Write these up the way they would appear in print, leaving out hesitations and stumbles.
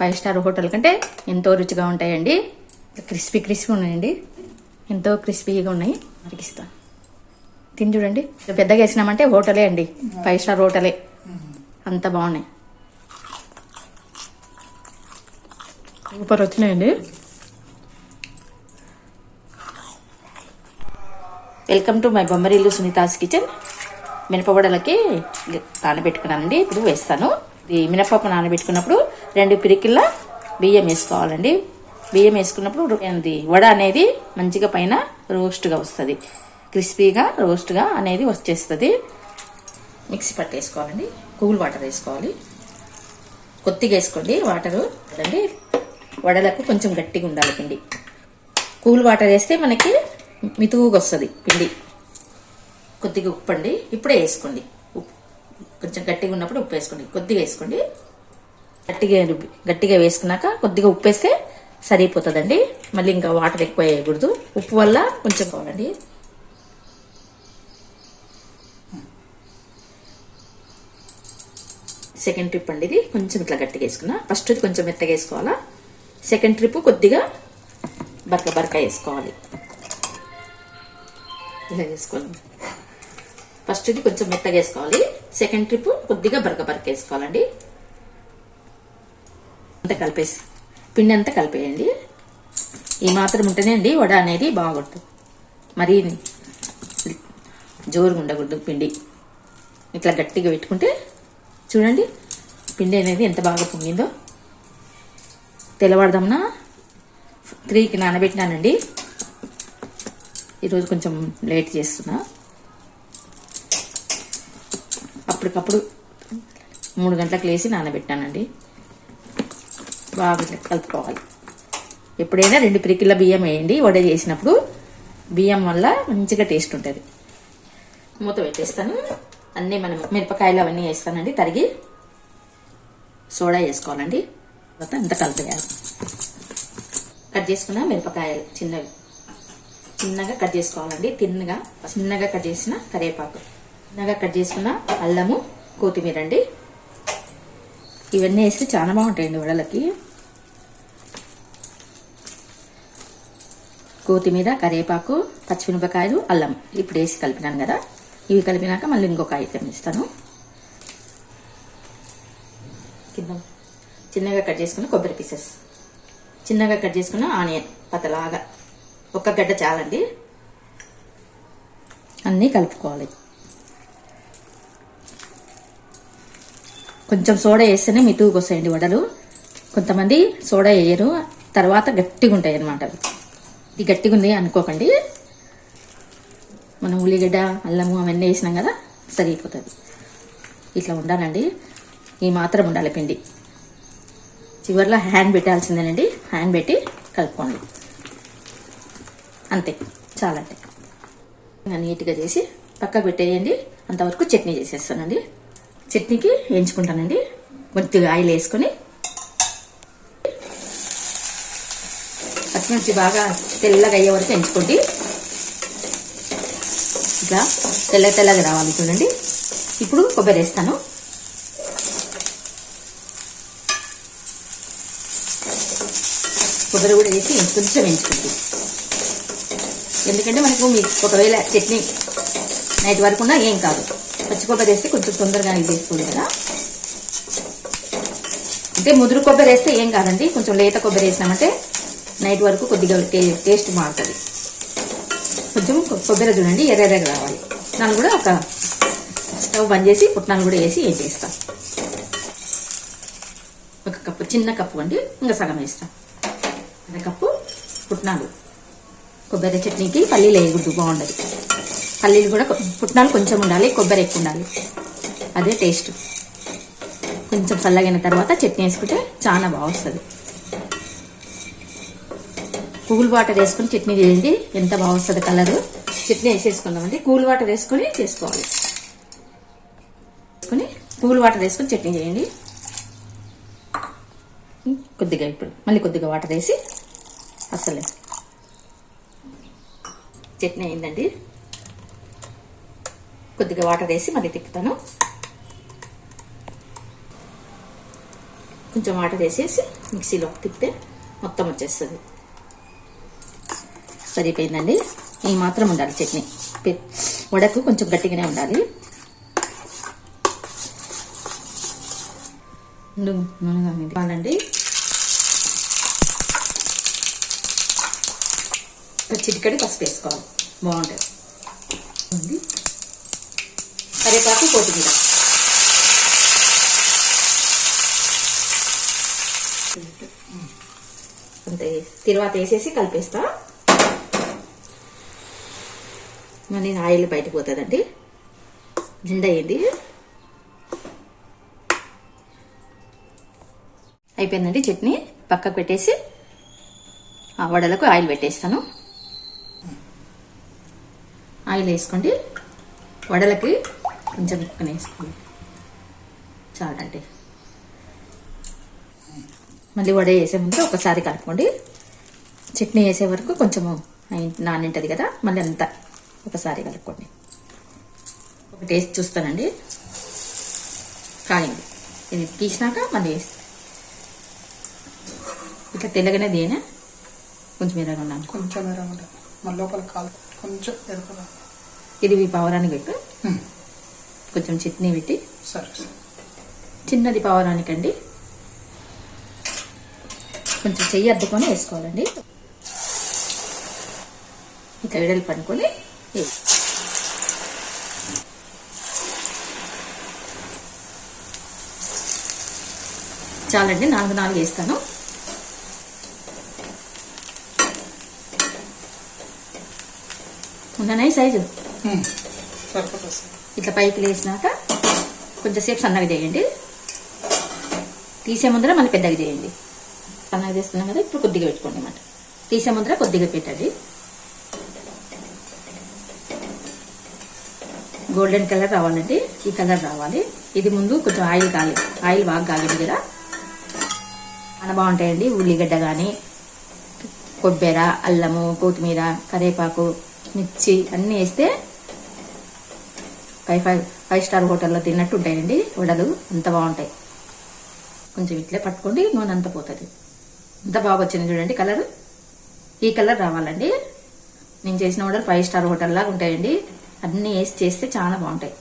5 star hotel కంటే ఎంతో రుచిగా ఉంటాయండి. క్రిస్పీ ఉన్నాయండి, ఎంతో క్రిస్పీగా ఉన్నాయి. అరిగిస్తాను, తిని చూడండి. పెద్దగా వేసినామంటే హోటలే అండి, 5 స్టార్ హోటలే, అంత బాగున్నాయి. సూపర్ వచ్చినాయండి. Welcome to my Bommarillu Sunita's kitchen. మినపవడలకి నానబెట్టుకున్నానండి, ఇప్పుడు వేస్తాను. ఈ మినపప్పు నానబెట్టుకున్నప్పుడు 2 పిరికిళ్ళ బియ్యం వేసుకోవాలండి. బియ్యం వేసుకున్నప్పుడు వడ అనేది మంచిగా పైన రోస్ట్గా వస్తుంది, క్రిస్పీగా రోస్ట్గా అనేది వచ్చేస్తుంది. మిక్సీ పట్టేసుకోవాలండి. కూల్ వాటర్ వేసుకోవాలి, కొద్దిగా వేసుకోండి వాటరు కదండి. వడలకు కొంచెం గట్టిగా ఉండాలి పిండి. కూల్ వాటర్ వేస్తే మనకి మితువుగా వస్తుంది పిండి. కొద్దిగా ఉప్పు అండి, ఇప్పుడే వేసుకోండి. ఉప్పు కొంచెం గట్టిగా ఉన్నప్పుడు ఉప్పు వేసుకోండి, కొద్దిగా వేసుకోండి. గట్టిగా వేసుకున్నాక కొద్దిగా ఉప్పు వేస్తే సరిపోతుందండి. మళ్ళీ ఇంకా వాటర్ ఎక్కువ వేయకూడదు, ఉప్పు వల్ల కొంచెం కావాలండి. సెకండ్ ట్రిప్ అండి, ఇది కొంచెం ఇట్లా గట్టిగా వేసుకున్నా. ఫస్ట్ కొంచెం మెత్తగా వేసుకోవాలా, సెకండ్ ట్రిప్ కొద్దిగా బరక వేసుకోవాలి. ఇలా వేసుకోవాలి. ఫస్ట్ ఇది కొంచెం మెత్తగా వేసుకోవాలి, సెకండ్ ట్రిప్ కొద్దిగా బరక వేసుకోవాలండి. అంతా కలిపేసి పిండి అంతా కలిపేయండి. ఈ మాత్రం ఉంటేనే అండి వడ అనేది బాగుంటుంది, మరీ జోరుగా ఉండకూడదు పిండి. ఇట్లా గట్టిగా పెట్టుకుంటే చూడండి పిండి అనేది ఎంత బాగా పొంగిందో. తెల్లవారుదామున 3కి నానబెట్టినానండి, ఈరోజు కొంచెం లేట్ చేస్తున్నా. అప్పటికప్పుడు 3 గంటలకు లేచి నానబెట్టానండి. బాగా కలుపుకోవాలి. ఎప్పుడైనా 2 పిరికిళ్ళ బియ్యం వేయండి వడ చేసినప్పుడు, బియ్యం వల్ల మంచిగా టేస్ట్ ఉంటుంది. మూత పెట్టేస్తాను. అన్నీ మనం మిరపకాయలు అవన్నీ వేస్తానండి, తరిగి సోడా వేసుకోవాలండి. తర్వాత అంత కలిపేయాలి. కట్ చేసుకున్న మిరపకాయలు చిన్నగా కట్ చేసుకోవాలండి. చిన్నగా కట్ చేసిన కరివేపాకు, చిన్నగా కట్ చేసుకున్న అల్లము, కొత్తిమీర అండి. ఇవన్నీ వేస్తే చాలా బాగుంటాయండి వడలకి. కొత్తిమీర, కరివేపాకు, పచ్చిమిరపకాయలు, అల్లం ఇప్పుడు వేసి కలిపినాను కదా. ఇవి కలిపినాక మళ్ళీ ఇంకొక ఐటెం ఇస్తాను. కింద చిన్నగా కట్ చేసుకున్న కొబ్బరి పీసెస్, చిన్నగా కట్ చేసుకున్న ఆనియన్ పతలాగా, ఒక్క గడ్డ చాలండి. అన్నీ కలుపుకోవాలి. కొంచెం సోడా వేస్తేనే మితువుకు వస్తాయండి వడలు. కొంతమంది సోడా వేయరు, తర్వాత గట్టిగా ఉంటాయి అన్నమాట. ఇది గట్టిగా ఉంది అనుకోకండి, మనం ఉల్లిగడ్డ, అల్లము అవన్నీ వేసినాం కదా, సరిపోతుంది. ఇట్లా ఉండాలండి, ఈ మాత్రం ఉండాలి పిండి. చివరిలో హ్యాండ్ పెట్టాల్సిందేనండి, హ్యాండ్ పెట్టి కలుపుకోండి. అంతే, చాలంటే నీట్గా చేసి పక్కకు పెట్టేయండి. అంతవరకు చట్నీ చేసేస్తానండి. చట్నీకి వేయించుకుంటానండి. కొద్దిగా ఆయిల్ వేసుకొని పచ్చిమిర్చి బాగా తెల్లగా అయ్యే వరకు వేయించుకోండి. ఇట్లా తెల్లగా రావాలి చూడండి. ఇప్పుడు కొబ్బరి వేస్తాను. కొబ్బరి కూడా వేసి కొంచెం వేయించుకుంటుంది. ఎందుకంటే మనకు మీకు ఒకవేళ చట్నీ నైట్ వరకు ఉన్నా ఏం కాదు, పచ్చి కొబ్బరి వేస్తే కొంచెం తొందరగా ఇది వేసుకోండి కదా. అంటే ముదురు కొబ్బరి వేస్తే ఏం కాదండి, కొంచెం లేత కొబ్బరి వేసినామంటే నైట్ వరకు కొద్దిగా టేస్ట్ మారుతుంది. కొంచెం కొబ్బరి చూడండి ఎర్రగా రావాలి. పుట్నాలు కూడా ఒక స్టవ్ బంద్ చేసి పుట్నాలు కూడా వేసి ఏం చేస్తాం. ఒక కప్పు, చిన్న కప్పు అండి, ఇంకా సగం వేస్తాం. 1 కప్పు పుట్నాలు. కొబ్బరి చట్నీకి పల్లీలు వేయకూడదు, బాగుండదు. పల్లీలు కూడా, పుట్నాలు కొంచెం ఉండాలి, కొబ్బరి ఎక్కువ ఉండాలి, అదే టేస్ట్. కొంచెం చల్లగైన తర్వాత చట్నీ వేసుకుంటే చాలా బాగా వస్తుంది. కూల్ వాటర్ వేసుకొని చట్నీ చేయండి, ఎంత బాగా వస్తుంది కలర్. చట్నీ వేసేసుకుందామండి. కూల్ వాటర్ వేసుకొని చేసుకోవాలి. కూల్ వాటర్ వేసుకొని చట్నీ చేయండి. కొద్దిగా ఇప్పుడు మళ్ళీ కొద్దిగా వాటర్ వేసి అసలే చట్నీ అయిందండి. కొద్దిగా వాటర్ వేసి మళ్ళీ తిప్పుతాను. కొంచెం వాటర్ వేసేసి మిక్సీలో తిప్పితే మొత్తం వచ్చేస్తుంది. సరిపోయిందండి. ఈ మాత్రం ఉండాలి చట్నీ. వడకు కొంచెం గట్టిగానే ఉండాలి. కావాలండి. చిటికడి పసుపు వేసుకోవాలి, బాగుంటుంది. కరివేపాకు, కొత్తిమీర. అంతే. తర్వాత వేసేసి కలిపేస్తా. మళ్ళీ ఆయిల్ బయటకు పోతుందండి. నిండా అయింది. అయిపోయిందండి చట్నీ. పక్కకు పెట్టేసి ఆ వడలకు ఆయిల్ పెట్టేస్తాను. ఆయిల్ వేసుకోండి. వడలకి కొంచెం ముక్కని వేసుకోండి చాలండి. మళ్ళీ వడ వేసే ముందు ఒకసారి కలుపుకోండి. చట్నీ వేసే వరకు కొంచెము నానింటది కదా, మళ్ళీ అంతా ఒకసారి కలుపుకోండి. ఒక టేస్ట్ చూస్తానండి. కాగింది. ఇది తీసినాక మళ్ళీ వేస్తాను. ఇట్లా తెల్లగానే దేనా కొంచెం ఎర్రగా ఉన్నాను. కొంచెం ఎర్రగా ఉంటుంది. మళ్ళీ లోపల కాలు కొంచెం ఎర్రగా. ఇది పావురానికి పెట్టు. కొంచెం చట్నీ పెట్టి. సరే. చిన్నది పావురానికండి. కొంచెం చెయ్యి అద్దుకొని వేసుకోవాలండి. ఇట్లా విడలు పనుకొని చాలండి. 4 వేస్తాను. ఉన్నాయి సైజు. ఇట్లా పైకి లేసినాక కొంచెం సేపు సన్నగా చేయండి. తీసే ముందర మళ్ళీ పెద్దగా చేయండి. సన్నగా చేస్తున్నాం కదా, ఇప్పుడు కొద్దిగా పెట్టుకోండి అన్నమాట. తీసే ముందర కొద్దిగా పెట్టండి. గోల్డెన్ కలర్ రావాలండి. ఈ కలర్ రావాలి. ఇది ముందు కొంచెం ఆయిల్ బాగా కాగింది కదా, చాలా బాగుంటాయండి. ఉల్లిగడ్డ కానీ, కొబ్బరి, అల్లము, కొత్తిమీర, కరివేపాకు, మిర్చి అన్నీ వేస్తే 5 స్టార్ హోటల్లో తిన్నట్టు ఉంటాయండి వడలు. అంత బాగుంటాయి. కొంచెం ఇట్లే పట్టుకోండి, నూనె అంతా పోతుంది. అంత బాగా వచ్చింది చూడండి కలర్. ఈ కలర్ రావాలండి. నేను చేసిన వడలు 5 స్టార్ హోటల్ లాగా ఉంటాయండి. అన్నీ వేసి చేస్తే చాలా బాగుంటాయి.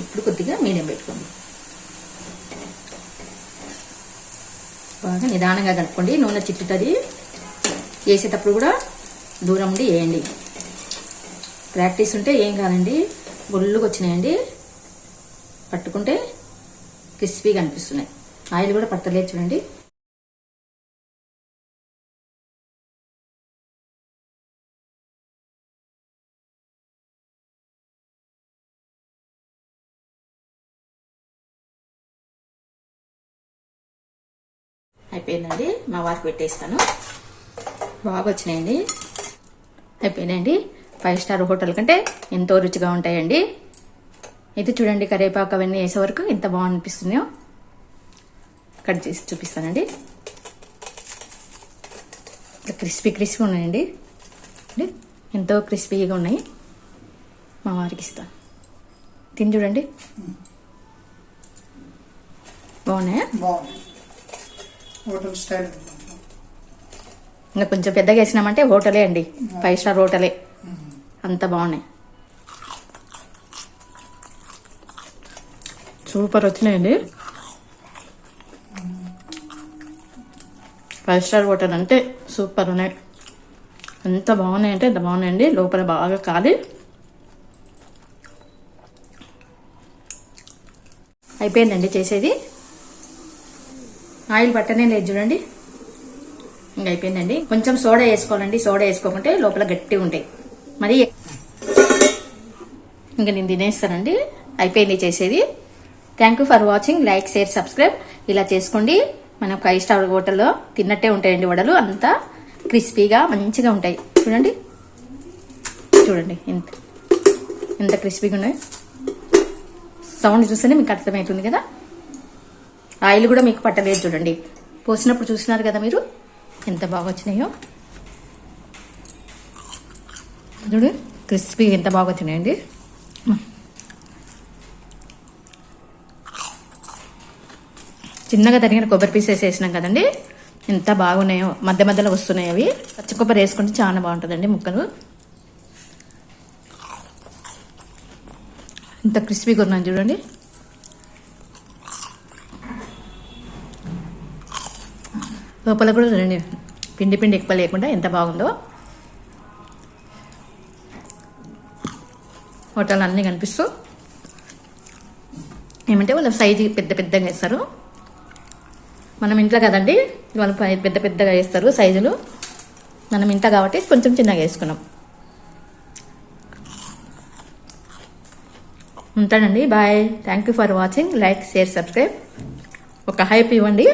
ఇప్పుడు కొద్దిగా మీడియం పెట్టుకోండి. బాగా నిదానంగా కలుపుకోండి. నూనె చిట్టుతుంది. వేసేటప్పుడు కూడా దూరం ఉండి వేయండి. ప్రాక్టీస్ ఉంటే ఏం కాదండి. గొల్లుగా వచ్చినాయండి. పట్టుకుంటే క్రిస్పీగా అనిపిస్తున్నాయి. ఆయిల్ కూడా పట్టలేదు చూడండి. అయిపోయిందండి. మా వారికి పెట్టేస్తాను. బాగా వచ్చినాయండి. అయిపోయినాయండి. 5 స్టార్ హోటల్ కంటే ఎంతో రుచిగా ఉంటాయండి. ఇది చూడండి, కరివేపాకు అవన్నీ వేసే వరకు ఎంత బాగా అనిపిస్తున్నాయో. కట్ చేసి చూపిస్తానండి. ఇట్లా క్రిస్పీ ఉన్నాయండి. ఎంతో క్రిస్పీగా ఉన్నాయి. మా వారికి ఇస్తాను. తిని చూడండి. బాగున్నాయా? Hotel style. ఇంకా కొంచెం పెద్దగా వేసినామంటే హోటలే అండి. 5 స్టార్ హోటలే. అంత బాగున్నాయి. సూపర్ వచ్చినాయండి. 5 స్టార్ హోటల్ అంటే సూపర్ ఉన్నాయి. ఎంత బాగున్నాయి అంటే ఎంత బాగున్నాయండి. లోపల బాగా కాలి. అయిపోయిందండి చేసేది. ఆయిల్ పట్టనే లేదు చూడండి. ఇంకా అయిపోయిందండి. కొంచెం సోడా వేసుకోవాలండి. సోడా వేసుకోకుంటే లోపల గట్టిగా ఉంటాయి. మరి ఇంకా నేను తినేస్తానండి. అయిపోయింది చేసేది. Thank you for watching. Like, share, subscribe. ఇలా చేసుకోండి. మనం 5 స్టార్ హోటల్లో తిన్నట్టే ఉంటాయండి వడలు. అంతా క్రిస్పీగా మంచిగా ఉంటాయి. చూడండి ఎంత క్రిస్పీగా ఉన్నాయి. సౌండ్ చూస్తేనే మీకు అర్థమవుతుంది కదా. ఆయిల్ కూడా మీకు పట్టలేదు చూడండి. పోసినప్పుడు చూసినారు కదా మీరు ఎంత బాగా వచ్చినాయో. చూడు క్రిస్పీ ఎంత బాగా వచ్చినాయండి. చిన్నగా తరిగిన కొబ్బరి పీసెస్ వేసినాం కదండి, ఎంత బాగున్నాయో. మధ్య మధ్యలో వస్తున్నాయి అవి. పచ్చి కొబ్బరి వేసుకుంటే చాలా బాగుంటుందండి ముక్కలు. ఇంత క్రిస్పీగా ఉన్నాను చూడండి. లోపల కూడా చూడండి, పిండి పిండి ఎక్కువ లేకుండా ఎంత బాగుందో. హోటల్ అన్నీ కనిపిస్తూ ఏమంటే వాళ్ళు సైజు పెద్ద పెద్దగా వేస్తారు. మనం ఇంట్లో కదండి, వాళ్ళు పెద్ద పెద్దగా వేస్తారు సైజులు. మనం ఇంట్లో కాబట్టి కొంచెం చిన్నగా వేసుకున్నాం. ఉంటానండి, bye. Thank you for watching. Like, share, subscribe. ఒక హైప్ ఇవ్వండి.